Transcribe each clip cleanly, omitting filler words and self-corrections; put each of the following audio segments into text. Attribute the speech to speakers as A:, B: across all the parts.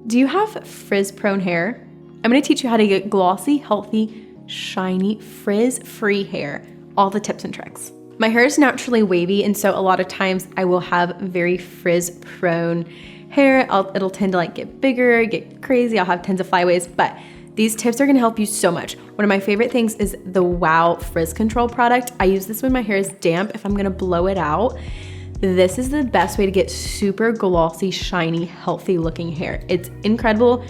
A: Do you have frizz prone hair? I'm gonna teach you how to get glossy, healthy, shiny, frizz free hair. All the tips and tricks. My hair is naturally wavy, and so a lot of times I will have very frizz prone hair. It'll tend to like get bigger, get crazy. I'll have tons of flyaways, but these tips are gonna help you so much. One of my favorite things is the Wow Frizz Control product. I use this when my hair is damp. If I'm gonna blow it out, this is the best way to get super glossy, shiny, healthy looking hair. It's incredible.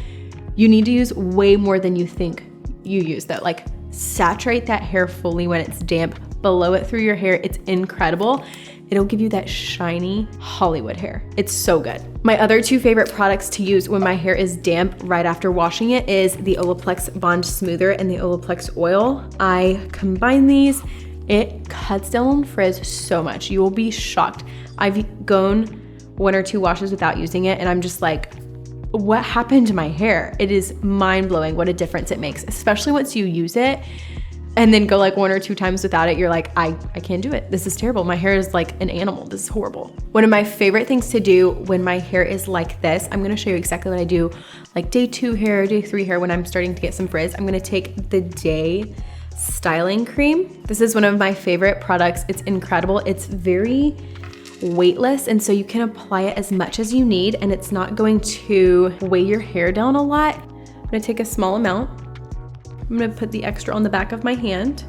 A: You need to use way more than you think you use though. Like saturate that hair fully when it's damp, blow it through your hair. It's incredible. It'll give you that shiny Hollywood hair. It's so good. My other two favorite products to use when my hair is damp right after washing it is the Olaplex Bond Smoother and the Olaplex Oil. I combine these. It cuts down on frizz so much. You will be shocked. I've gone 1 or 2 washes without using it, and I'm just like, what happened to my hair? It is mind-blowing what a difference it makes, especially once you use it and then go like 1 or 2 times without it. You're like, I can't do it. This is terrible. My hair is like an animal. This is horrible. One of my favorite things to do when my hair is like this, I'm gonna show you exactly what I do, like day 2 hair, day 3 hair, when I'm starting to get some frizz. I'm gonna take the Day Styling Cream. This is one of my favorite products. It's incredible. It's very weightless, and so you can apply it as much as you need, and it's not going to weigh your hair down a lot. I'm gonna take a small amount. I'm gonna put the extra on the back of my hand,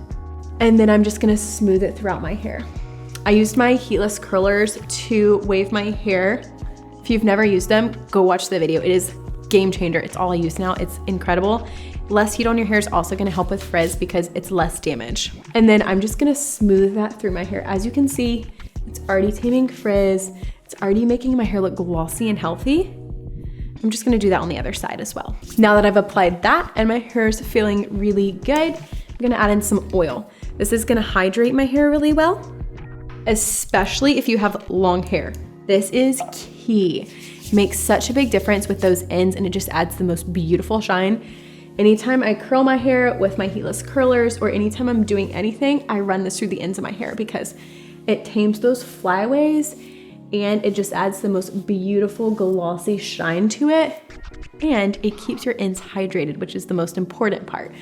A: and then I'm just gonna smooth it throughout my hair. I used my heatless curlers to wave my hair. If you've never used them, go watch the video. It is game changer. It's all I use now. It's incredible. Less heat on your hair is also gonna help with frizz because it's less damage. And then I'm just gonna smooth that through my hair. As you can see, it's already taming frizz. It's already making my hair look glossy and healthy. I'm just gonna do that on the other side as well. Now that I've applied that and my hair is feeling really good, I'm gonna add in some oil. This is gonna hydrate my hair really well, especially if you have long hair. This is key. It makes such a big difference with those ends, and it just adds the most beautiful shine. Anytime I curl my hair with my heatless curlers, or anytime I'm doing anything, I run this through the ends of my hair because it tames those flyaways, and it just adds the most beautiful glossy shine to it, and it keeps your ends hydrated, which is the most important part.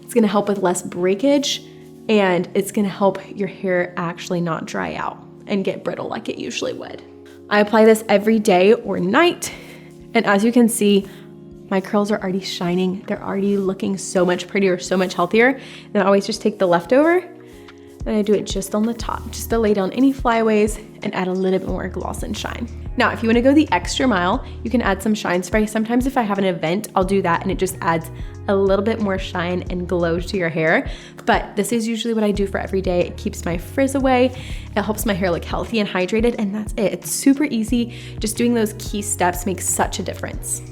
A: It's gonna help with less breakage, and it's gonna help your hair actually not dry out and get brittle like it usually would. I apply this every day or night, and as you can see, my curls are already shining. They're already looking so much prettier, so much healthier. Then I always just take the leftover and I do it just on the top, just to lay down any flyaways and add a little bit more gloss and shine. Now, if you wanna go the extra mile, you can add some shine spray. Sometimes if I have an event, I'll do that, and it just adds a little bit more shine and glow to your hair. But this is usually what I do for every day. It keeps my frizz away. It helps my hair look healthy and hydrated, and that's it. It's super easy. Just doing those key steps makes such a difference.